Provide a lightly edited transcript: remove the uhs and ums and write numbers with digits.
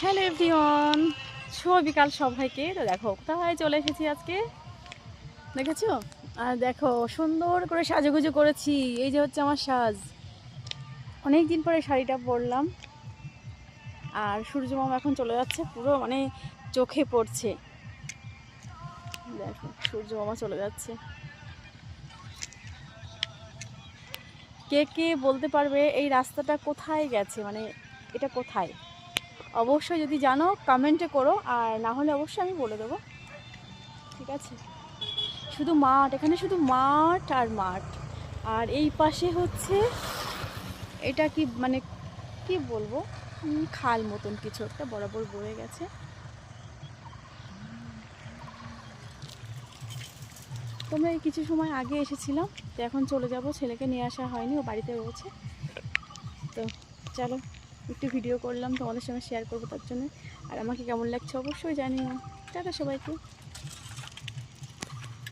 Hello everyone, শুভ বিকাল সবাইকে। তো দেখো কোথায় চলে এসেছি আজকে, দেখেছো? আর দেখো সুন্দর করে সাজুগুজু করেছি। এই যে হচ্ছে আমার সাজ। অনেক দিন পরে শাড়িটা পরলাম। আর সূর্য মামা এখন চলে যাচ্ছে, পুরো মানে চোখে পড়ছে। দেখো সূর্য মামা চলে যাচ্ছে। কে কে বলতে পারবে এই রাস্তাটা কোথায় গেছে, মানে এটা কোথায়? অবশ্যই যদি জানো কমেন্টে করো, আর না হলে অবশ্যই আমি বলে দেবো। ঠিক আছে, শুধু মাঠ, এখানে শুধু মাঠ আর মাঠ। আর এই পাশে হচ্ছে এটা কি মানে কি বলবো, খাল মতন কিছু একটা বরাবর বয়ে গেছে। তোমরা এই কিছু সময় আগে এসেছিলাম, তো এখন চলে যাব। ছেলেকে নিয়ে আসা হয়নি, ও বাড়িতে রয়েছে। তো চলো একটু ভিডিও করলাম, তোমাদের সঙ্গে শেয়ার করবো তার জন্য। আর আমাকে কেমন লাগছে অবশ্যই জানিও। টাটা সবাইকে।